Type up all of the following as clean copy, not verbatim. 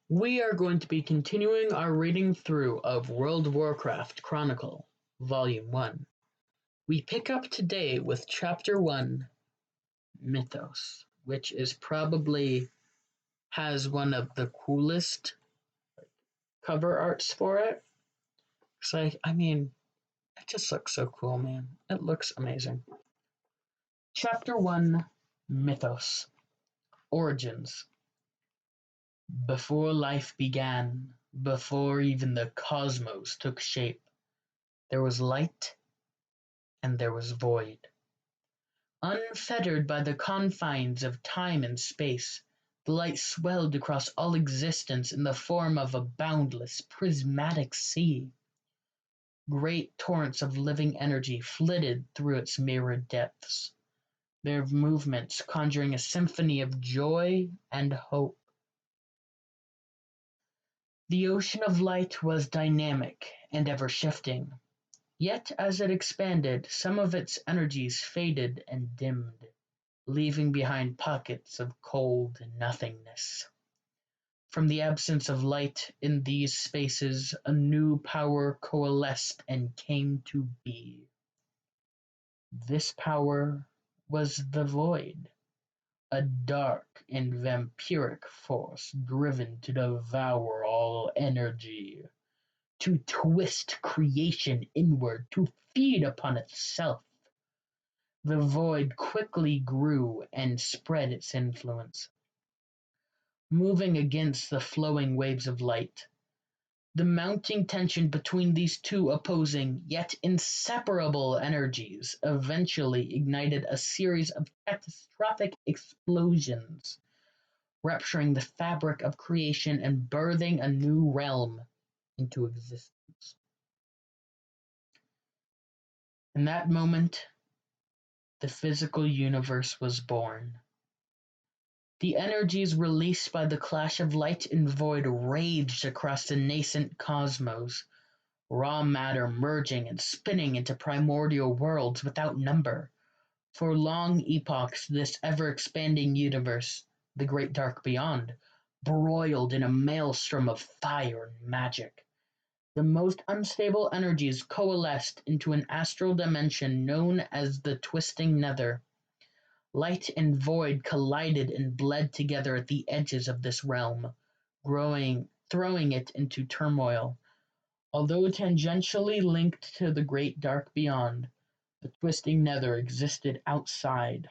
We are going to be continuing our reading through of World of Warcraft Chronicle, Volume 1. We pick up today with Chapter 1, Mythos, which is probably has one of the coolest cover arts for it. So it just looks so cool, man. It looks amazing. Chapter 1, Mythos, Origins. Before life began, before even the cosmos took shape, there was light and there was void. Unfettered by the confines of time and space, the light swelled across all existence in the form of a boundless, prismatic sea. Great torrents of living energy flitted through its mirrored depths, their movements conjuring a symphony of joy and hope. The ocean of light was dynamic and ever-shifting, yet as it expanded, some of its energies faded and dimmed, leaving behind pockets of cold nothingness. From the absence of light in these spaces, a new power coalesced and came to be. This power was the Void, a dark and vampiric force driven to devour all energy, to twist creation inward, to feed upon itself. The Void quickly grew and spread its influence, moving against the flowing waves of light. The mounting tension between these two opposing yet inseparable energies eventually ignited a series of catastrophic explosions, rupturing the fabric of creation and birthing a new realm into existence. In that moment, the physical universe was born. The energies released by the clash of light and void raged across the nascent cosmos, raw matter merging and spinning into primordial worlds without number. For long epochs, this ever-expanding universe, the great dark beyond, broiled in a maelstrom of fire and magic. The most unstable energies coalesced into an astral dimension known as the Twisting Nether. Light and void collided and bled together at the edges of this realm, throwing it into turmoil. Although tangentially linked to the great dark beyond, the Twisting Nether existed outside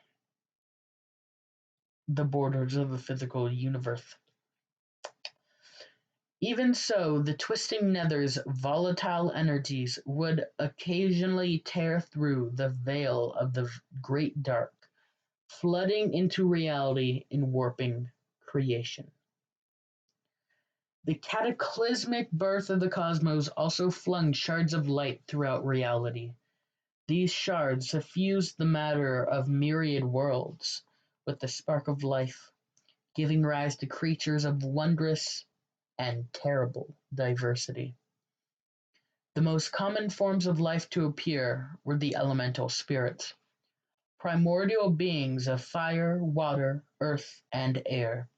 the borders of the physical universe. Even so, the Twisting Nether's volatile energies would occasionally tear through the veil of the great dark, flooding into reality and warping creation. The cataclysmic birth of the cosmos also flung shards of light throughout reality. These shards suffused the matter of myriad worlds with the spark of life, giving rise to creatures of wondrous and terrible diversity. The most common forms of life to appear were the elemental spirits, primordial beings of fire, water, earth, and air.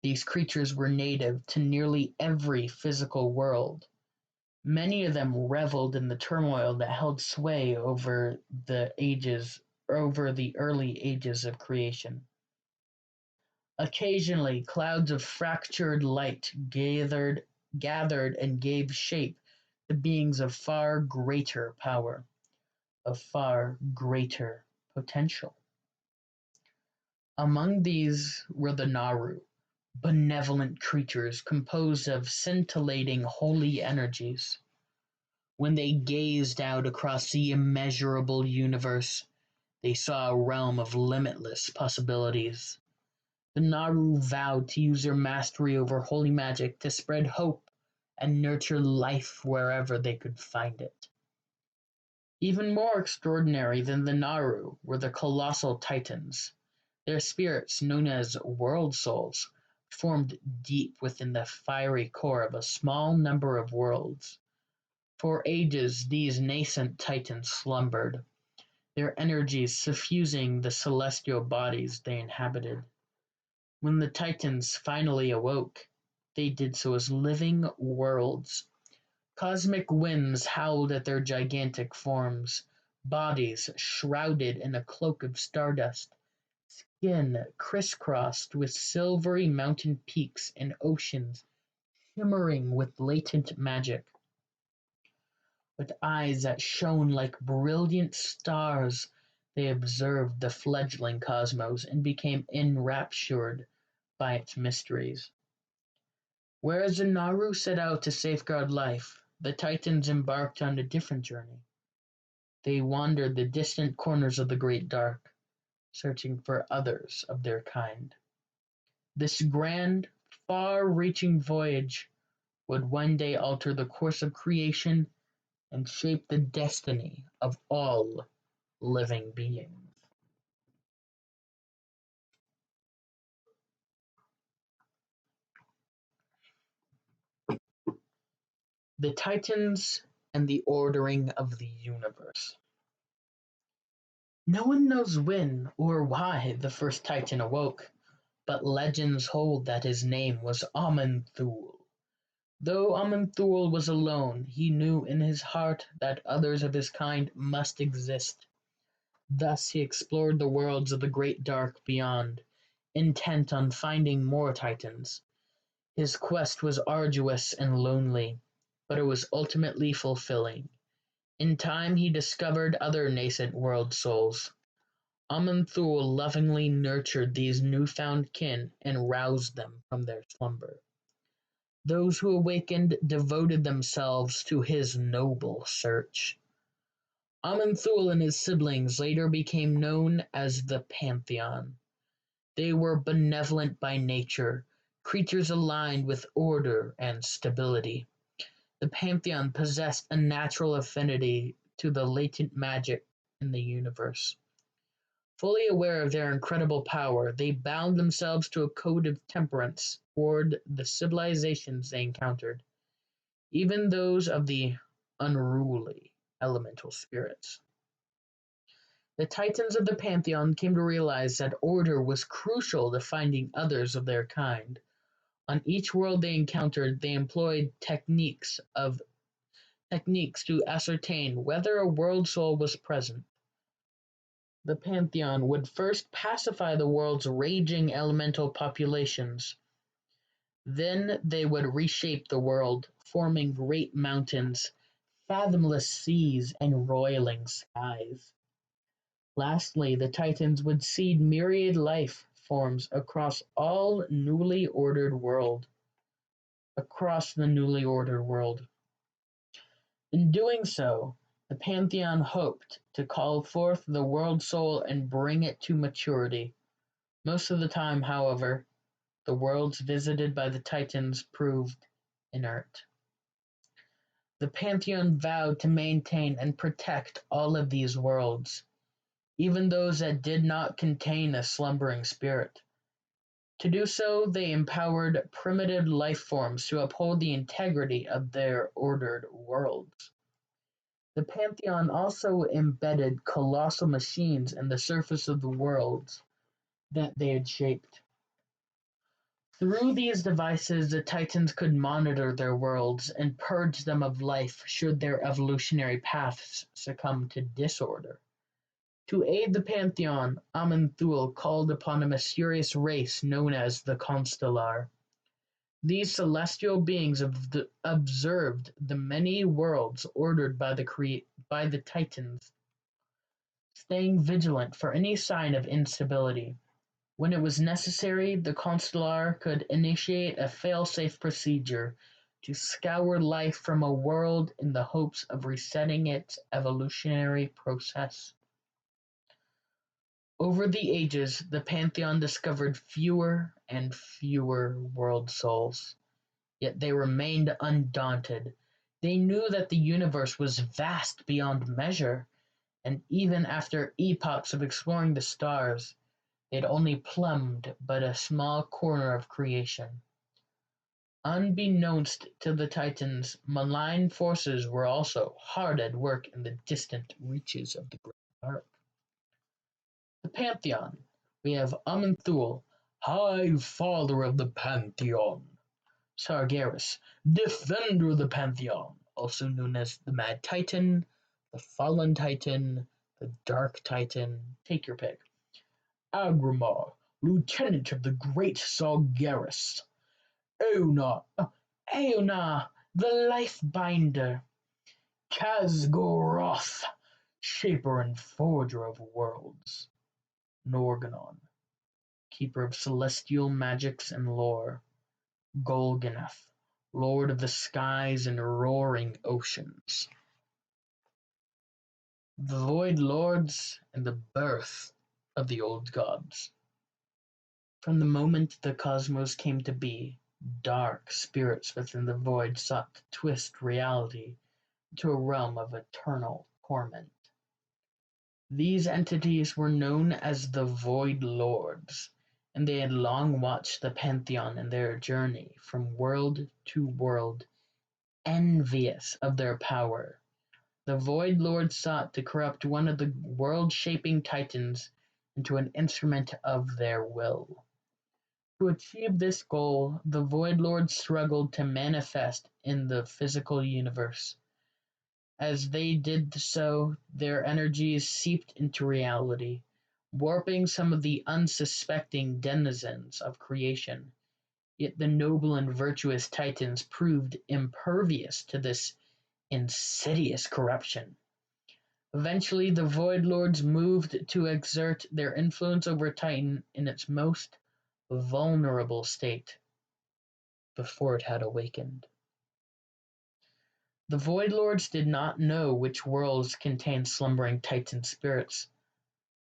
These creatures were native to nearly every physical world. Many of them reveled in the turmoil that held sway over the early ages of creation. Occasionally, clouds of fractured light gathered and gave shape to beings of far greater power, of far greater potential. Among these were the Naru, benevolent creatures composed of scintillating holy energies. When they gazed out across the immeasurable universe, they saw a realm of limitless possibilities. The Naru vowed to use their mastery over holy magic to spread hope and nurture life wherever they could find it. Even more extraordinary than the Naru were the Colossal Titans. Their spirits, known as world souls, formed deep within the fiery core of a small number of worlds. For ages these nascent titans slumbered, their energies suffusing the celestial bodies they inhabited. When the titans finally awoke, they did so as living worlds. Cosmic winds howled at their gigantic forms, bodies shrouded in a cloak of stardust, skin crisscrossed with silvery mountain peaks and oceans shimmering with latent magic. With eyes that shone like brilliant stars, they observed the fledgling cosmos and became enraptured by its mysteries. Whereas the Naru set out to safeguard life, the Titans embarked on a different journey. They wandered the distant corners of the Great Dark, searching for others of their kind. This grand, far-reaching voyage would one day alter the course of creation and shape the destiny of all living beings. The Titans and the Ordering of the Universe. No one knows when or why the first Titan awoke, but legends hold that his name was Aman'Thul. Though Aman'Thul was alone, he knew in his heart that others of his kind must exist. Thus he explored the worlds of the great dark beyond, intent on finding more Titans. His quest was arduous and lonely, but it was ultimately fulfilling. In time he discovered other nascent world souls. Aman'Thul lovingly nurtured these newfound kin and roused them from their slumber. Those who awakened devoted themselves to his noble search. Aman'Thul and his siblings later became known as the Pantheon. They were benevolent by nature, creatures aligned with order and stability. The Pantheon possessed a natural affinity to the latent magic in the universe. Fully aware of their incredible power, they bound themselves to a code of temperance toward the civilizations they encountered, even those of the unruly elemental spirits. The Titans of the Pantheon came to realize that order was crucial to finding others of their kind. On each world they encountered, they employed techniques to ascertain whether a world soul was present. The Pantheon would first pacify the world's raging elemental populations. Then they would reshape the world, forming great mountains, fathomless seas, and roiling skies. Lastly, the Titans would seed myriad life forms across the newly ordered world. In doing so, the Pantheon hoped to call forth the world soul and bring it to maturity. Most of the time, however, the worlds visited by the Titans proved inert. The Pantheon vowed to maintain and protect all of these worlds, even those that did not contain a slumbering spirit. To do so, they empowered primitive life forms to uphold the integrity of their ordered worlds. The Pantheon also embedded colossal machines in the surface of the worlds that they had shaped. Through these devices, the Titans could monitor their worlds and purge them of life should their evolutionary paths succumb to disorder. To aid the Pantheon, Aman'Thul called upon a mysterious race known as the Constellar. These celestial beings observed the many worlds ordered by the Titans, staying vigilant for any sign of instability. When it was necessary, the Constellar could initiate a fail-safe procedure to scour life from a world in the hopes of resetting its evolutionary process. Over the ages, the Pantheon discovered fewer and fewer world souls. Yet they remained undaunted. They knew that the universe was vast beyond measure, and even after epochs of exploring the stars, they had only plumbed but a small corner of creation. Unbeknownst to the Titans, malign forces were also hard at work in the distant reaches of the Great Dark. The Pantheon. We have Aman'Thul, High Father of the Pantheon. Sargeras, defender of the Pantheon, also known as the Mad Titan, the Fallen Titan, the Dark Titan, take your pick. Agrimar, lieutenant of the great Sargeras. Aona, the Life-Binder. Kazgoroth, shaper and forger of worlds. Norgannon, keeper of celestial magics and lore. Golganath, lord of the skies and roaring oceans. The Void Lords and the birth of the old gods. From the moment the cosmos came to be, dark spirits within the void sought to twist reality into a realm of eternal torment. These entities were known as the Void Lords, and they had long watched the Pantheon in their journey from world to world, envious of their power. The Void Lords sought to corrupt one of the world-shaping Titans into an instrument of their will. To achieve this goal, the Void Lords struggled to manifest in the physical universe. As they did so, their energies seeped into reality, warping some of the unsuspecting denizens of creation. Yet the noble and virtuous Titans proved impervious to this insidious corruption. Eventually, the Void Lords moved to exert their influence over Titan in its most vulnerable state before it had awakened. The Void Lords did not know which worlds contained slumbering Titan spirits.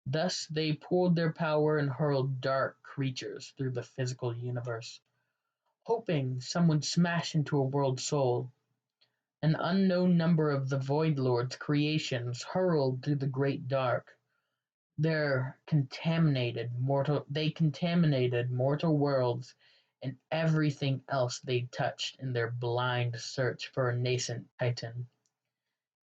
Thus, they pooled their power and hurled dark creatures through the physical universe, hoping some would smash into a world soul. An unknown number of the Void Lords' creations hurled through the great dark. They contaminated mortal worlds and everything else they touched in their blind search for a nascent Titan.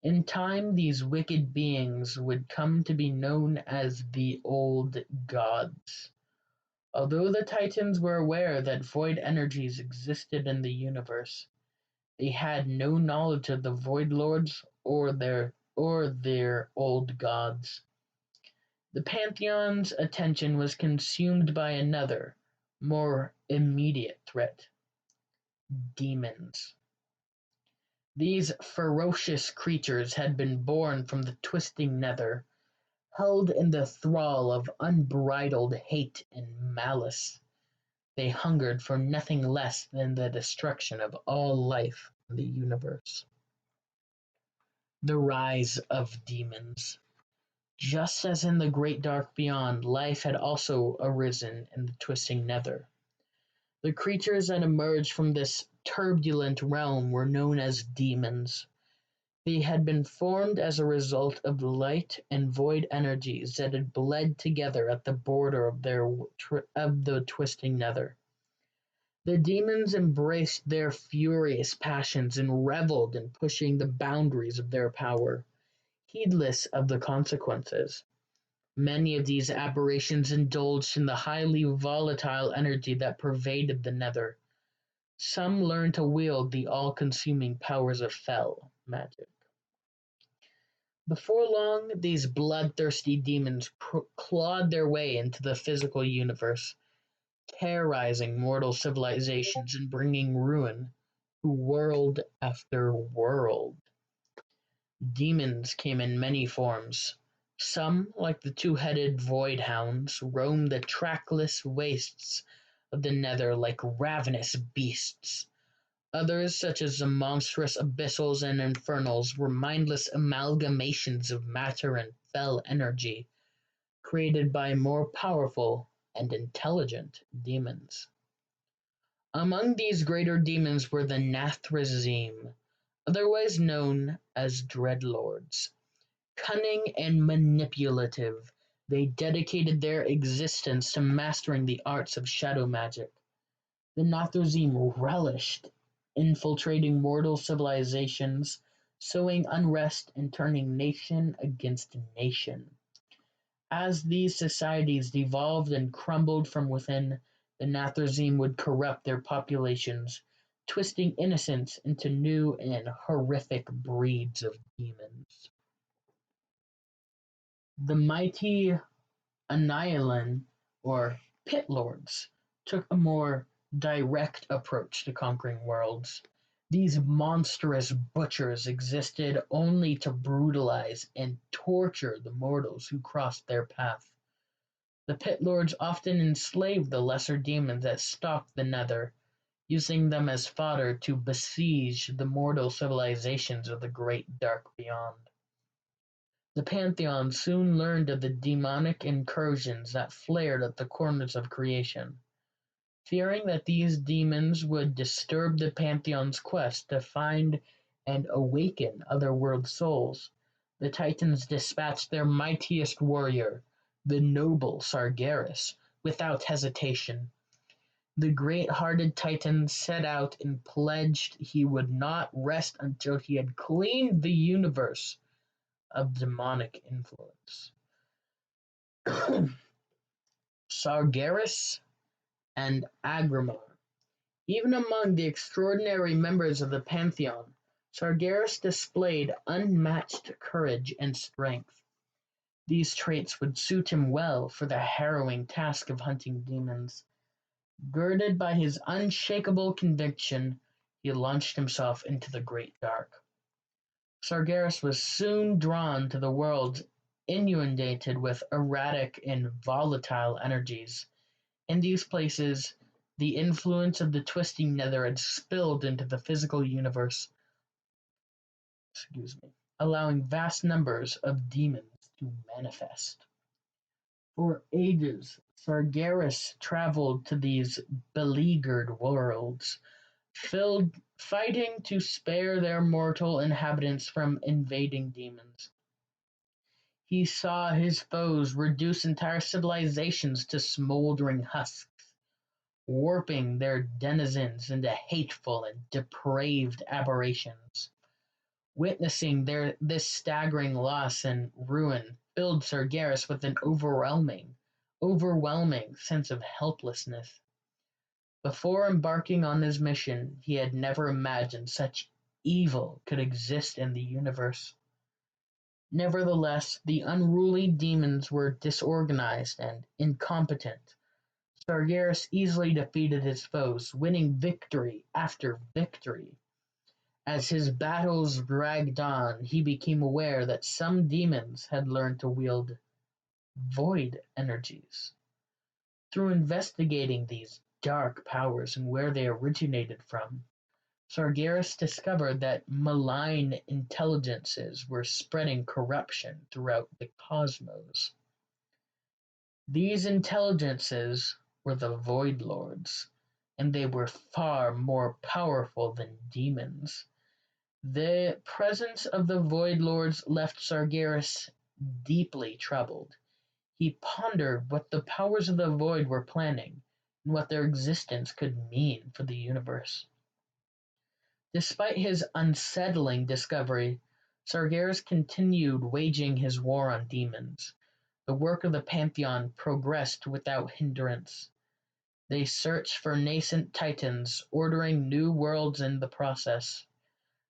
In time, these wicked beings would come to be known as the Old Gods. Although the Titans were aware that void energies existed in the universe, they had no knowledge of the Void Lords or their old gods. The Pantheon's attention was consumed by another, more immediate threat: demons. These ferocious creatures had been born from the twisting nether, held in the thrall of unbridled hate and malice. They hungered for nothing less than the destruction of all life in the universe. The rise of demons. Just as in the great dark beyond, life had also arisen in the twisting nether. The creatures that emerged from this turbulent realm were known as demons. They had been formed as a result of light and void energies that had bled together at the border of the twisting nether. The demons embraced their furious passions and reveled in pushing the boundaries of their power, heedless of the consequences. Many of these aberrations indulged in the highly volatile energy that pervaded the nether. Some learned to wield the all-consuming powers of Fel magic. Before long, these bloodthirsty demons clawed their way into the physical universe, terrorizing mortal civilizations and bringing ruin to world after world. Demons came in many forms. Some, like the two-headed void hounds, roamed the trackless wastes of the nether like ravenous beasts. Others, such as the monstrous abyssals and infernals, were mindless amalgamations of matter and fell energy, created by more powerful and intelligent demons. Among these greater demons were the Nathrazim, otherwise known as Dreadlords. Cunning and manipulative, they dedicated their existence to mastering the arts of shadow magic. The Nathrazim relished infiltrating mortal civilizations, sowing unrest and turning nation against nation. As these societies devolved and crumbled from within, the Nathrazim would corrupt their populations, twisting innocence into new and horrific breeds of demons. The mighty Annihilan, or Pit Lords, took a more direct approach to conquering worlds. These monstrous butchers existed only to brutalize and torture the mortals who crossed their path. The Pit Lords often enslaved the lesser demons that stalked the Nether, using them as fodder to besiege the mortal civilizations of the great dark beyond. The Pantheon soon learned of the demonic incursions that flared at the corners of creation. Fearing that these demons would disturb the Pantheon's quest to find and awaken otherworld souls, the Titans dispatched their mightiest warrior, the noble Sargeras, without hesitation. The great-hearted Titan set out and pledged he would not rest until he had cleaned the universe of demonic influence. Sargeras and Agrimar. Even among the extraordinary members of the Pantheon, Sargeras displayed unmatched courage and strength. These traits would suit him well for the harrowing task of hunting demons. Girded by his unshakable conviction, he launched himself into the great dark. Sargeras was soon drawn to the worlds inundated with erratic and volatile energies. In these places, the influence of the twisting nether had spilled into the physical universe, allowing vast numbers of demons to manifest. For ages, Sargeras traveled to these beleaguered worlds, fighting to spare their mortal inhabitants from invading demons. He saw his foes reduce entire civilizations to smoldering husks, warping their denizens into hateful and depraved aberrations. Witnessing this staggering loss and ruin filled Sargeras with an overwhelming sense of helplessness. Before embarking on his mission, he had never imagined such evil could exist in the universe. Nevertheless, the unruly demons were disorganized and incompetent. Sargeras easily defeated his foes, winning victory after victory. As his battles dragged on, he became aware that some demons had learned to wield void energies. Through investigating these dark powers and where they originated from, Sargeras discovered that malign intelligences were spreading corruption throughout the cosmos. These intelligences were the Void Lords, and they were far more powerful than demons. The presence of the Void Lords left Sargeras deeply troubled. He pondered what the powers of the Void were planning, and what their existence could mean for the universe. Despite his unsettling discovery, Sargeras continued waging his war on demons. The work of the Pantheon progressed without hindrance. They searched for nascent titans, ordering new worlds in the process.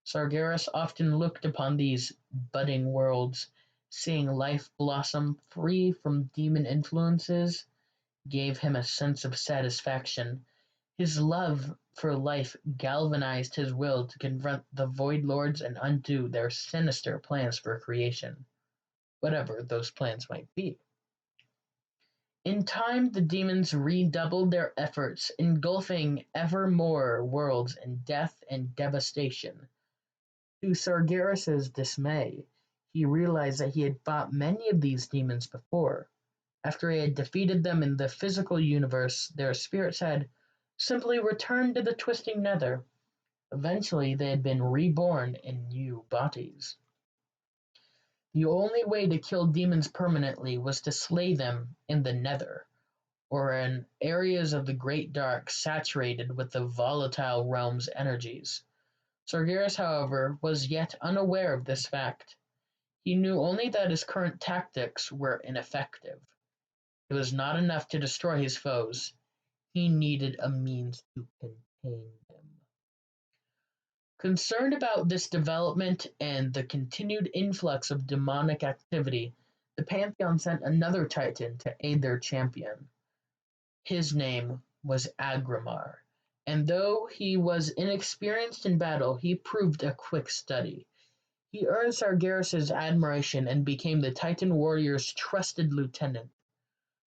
Sargeras often looked upon these budding worlds, seeing life blossom free from demon influences, gave him a sense of satisfaction. His love for life galvanized his will to confront the Void Lords and undo their sinister plans for creation, whatever those plans might be. In time, the demons redoubled their efforts, engulfing ever more worlds in death and devastation. To Sargeras' dismay, he realized that he had fought many of these demons before. After he had defeated them in the physical universe, their spirits had simply returned to the twisting nether. Eventually, they had been reborn in new bodies. The only way to kill demons permanently was to slay them in the nether, or in areas of the great dark saturated with the volatile realm's energies. Sargeras, however, was yet unaware of this fact. He knew only that his current tactics were ineffective. It was not enough to destroy his foes. He needed a means to contain them. Concerned about this development and the continued influx of demonic activity, the Pantheon sent another Titan to aid their champion. His name was Agramar, and though he was inexperienced in battle, he proved a quick study. He earned Sargeras' admiration and became the Titan warrior's trusted lieutenant.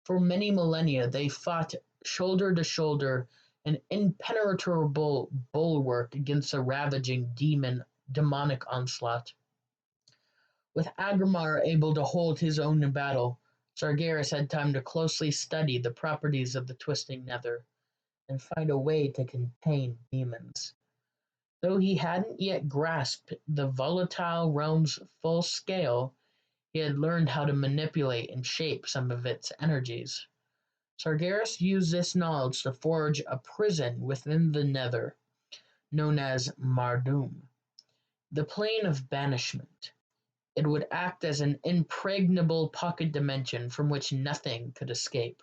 For many millennia they fought shoulder to shoulder, an impenetrable bulwark against a ravaging demonic onslaught. With Agramar able to hold his own in battle, Sargeras had time to closely study the properties of the twisting nether and find a way to contain demons. Though he hadn't yet grasped the volatile realm's full scale, he had learned how to manipulate and shape some of its energies. Sargeras used this knowledge to forge a prison within the Nether, known as Mardum, the plane of banishment. It would act as an impregnable pocket dimension from which nothing could escape.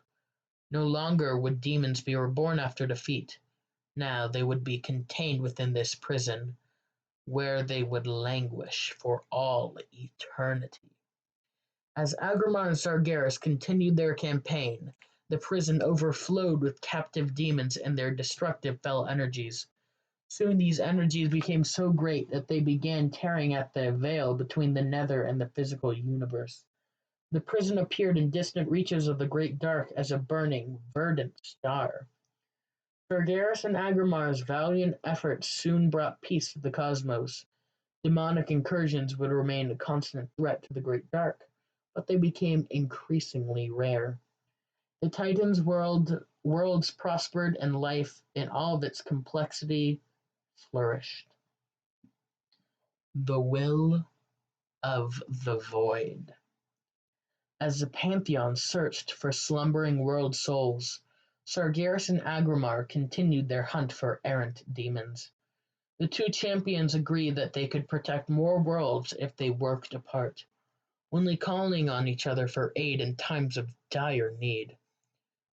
No longer would demons be reborn after defeat. Now they would be contained within this prison, where they would languish for all eternity. As Agramar and Sargeras continued their campaign, the prison overflowed with captive demons and their destructive fell energies. Soon these energies became so great that they began tearing at the veil between the nether and the physical universe. The prison appeared in distant reaches of the great dark as a burning, verdant star. Sargeras and Agramar's valiant efforts soon brought peace to the cosmos. Demonic incursions would remain a constant threat to the great dark, but they became increasingly rare. The Titans' worlds prospered and life, in all of its complexity, flourished. The Will of the Void. As the Pantheon searched for slumbering world souls, Sargeras and Agramar continued their hunt for errant demons. The two champions agreed that they could protect more worlds if they worked apart, only calling on each other for aid in times of dire need.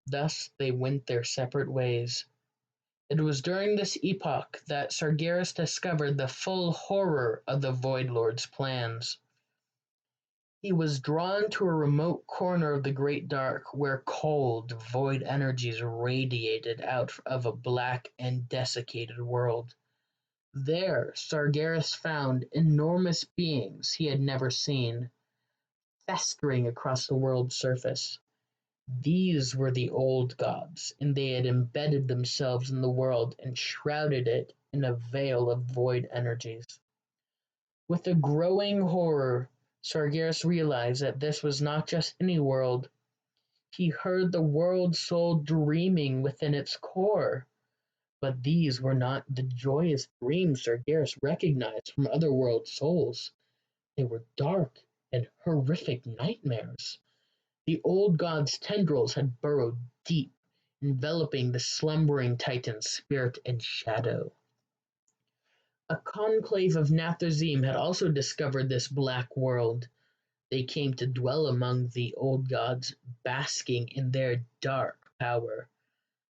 Thus they went their separate ways. It was during this epoch that Sargeras discovered the full horror of the Void Lord's plans. He was drawn to a remote corner of the Great Dark where cold, void energies radiated out of a black and desiccated world. There Sargeras found enormous beings he had never seen, festering across the world's surface. These were the old gods, and they had embedded themselves in the world and shrouded it in a veil of void energies. With a growing horror, Sargeras realized that this was not just any world. He heard the world soul dreaming within its core. But these were not the joyous dreams Sargeras recognized from other world souls. They were dark and horrific nightmares. The old god's tendrils had burrowed deep, enveloping the slumbering Titan's spirit and shadow. A conclave of Nathrazim had also discovered this black world. They came to dwell among the old gods, basking in their dark power.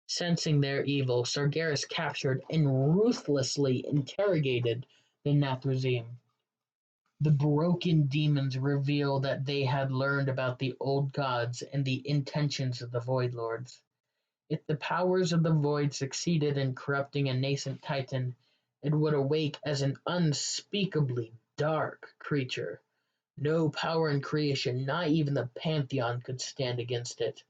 Sensing their evil, Sargeras captured and ruthlessly interrogated the Nathrazim. The broken demons reveal that they had learned about the old gods and the intentions of the Void Lords. If the powers of the Void succeeded in corrupting a nascent Titan, it would awake as an unspeakably dark creature. No power in creation, not even the Pantheon, could stand against it.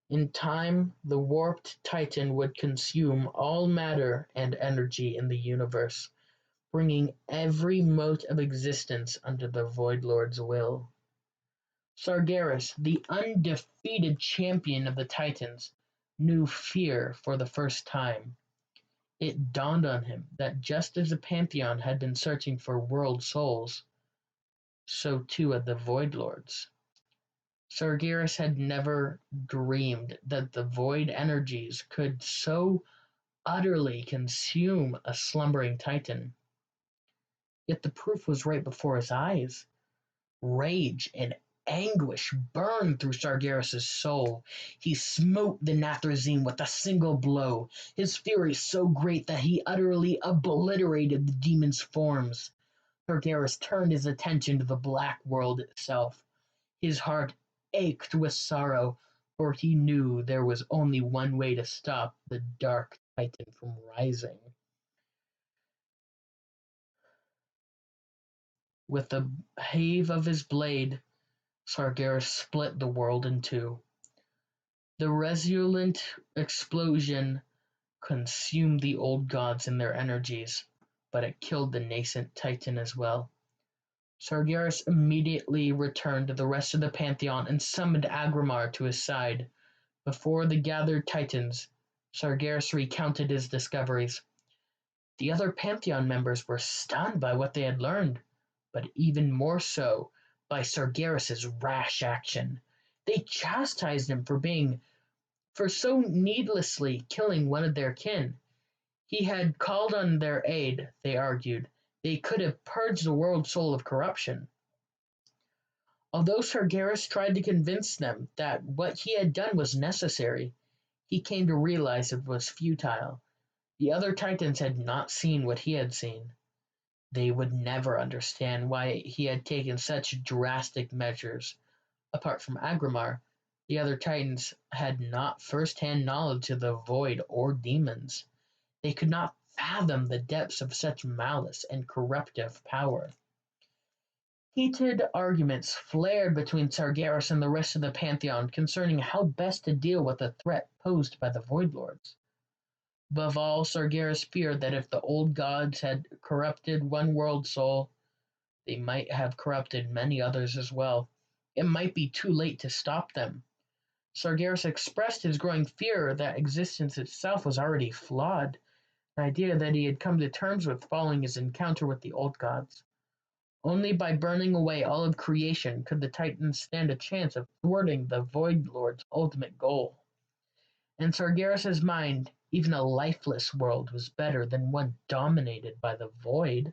In time, the warped Titan would consume all matter and energy in the universe, bringing every mote of existence under the Void Lord's will. Sargeras, the undefeated champion of the Titans, knew fear for the first time. It dawned on him that just as the Pantheon had been searching for world souls, so too had the Void Lords. Sargeras had never dreamed that the void energies could so utterly consume a slumbering Titan. Yet the proof was right before his eyes. Rage and anguish burned through Sargeras' soul. He smote the Nathrezim with a single blow, his fury so great that he utterly obliterated the demon's forms. Sargeras turned his attention to the black world itself. His heart ached with sorrow, for he knew there was only one way to stop the dark titan from rising. With the heave of his blade, Sargeras split the world in two. The resultant explosion consumed the old gods and their energies, but it killed the nascent titan as well. Sargeras immediately returned to the rest of the Pantheon and summoned Agramar to his side. Before the gathered titans, Sargeras recounted his discoveries. The other Pantheon members were stunned by what they had learned, but even more so by Sargeras' rash action. They chastised him for so needlessly killing one of their kin. He had called on their aid, they argued. They could have purged the world soul of corruption. Although Sargeras tried to convince them that what he had done was necessary, he came to realize it was futile. The other Titans had not seen what he had seen. They would never understand why he had taken such drastic measures. Apart from Agramar, the other Titans had not first-hand knowledge of the Void or demons. They could not fathom the depths of such malice and corruptive power. Heated arguments flared between Sargeras and the rest of the Pantheon concerning how best to deal with the threat posed by the Void Lords. Above all, Sargeras feared that if the old gods had corrupted one world soul, they might have corrupted many others as well. It might be too late to stop them. Sargeras expressed his growing fear that existence itself was already flawed, an idea that he had come to terms with following his encounter with the old gods. Only by burning away all of creation could the Titans stand a chance of thwarting the Void Lord's ultimate goal. In Sargeras' mind, even a lifeless world was better than one dominated by the Void.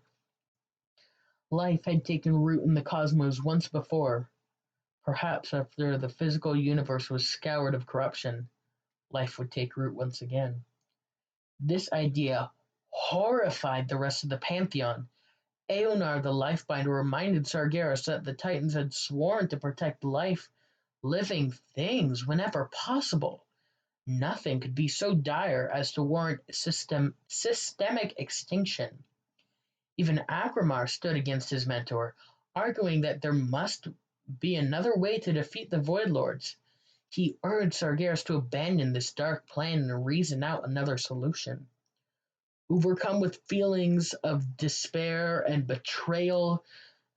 Life had taken root in the cosmos once before. Perhaps after the physical universe was scoured of corruption, life would take root once again. This idea horrified the rest of the Pantheon. Eonar the Lifebinder reminded Sargeras that the Titans had sworn to protect life, living things, whenever possible. Nothing could be so dire as to warrant systemic extinction. Even Agramar stood against his mentor, arguing that there must be another way to defeat the Void Lords. He urged Sargeras to abandon this dark plan and reason out another solution. Overcome with feelings of despair and betrayal,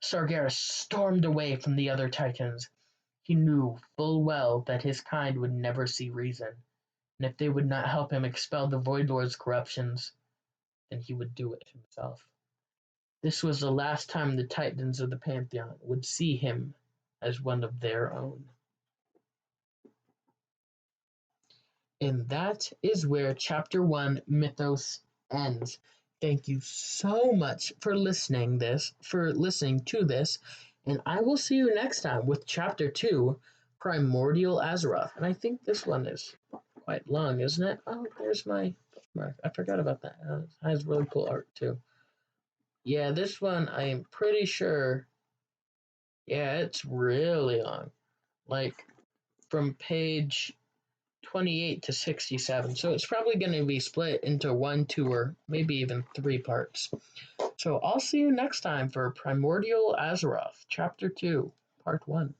Sargeras stormed away from the other Titans. He knew full well that his kind would never see reason, and if they would not help him expel the Void Lord's corruptions, then he would do it himself. This was the last time the Titans of the Pantheon would see him as one of their own. And that is where Chapter 1, Mythos, ends. Thank you so much for listening to this, and I will see you next time with Chapter 2, Primordial Azeroth. And I think this one is quite long, isn't it? Oh, there's my bookmark. I forgot about that. It has really cool art, too. Yeah, this one, I'm pretty sure, yeah, it's really long. Like, from page 28 to 67. So it's probably going to be split into 1, 2, or maybe even 3 parts. So I'll see you next time for Primordial Azeroth, Chapter 2, Part 1.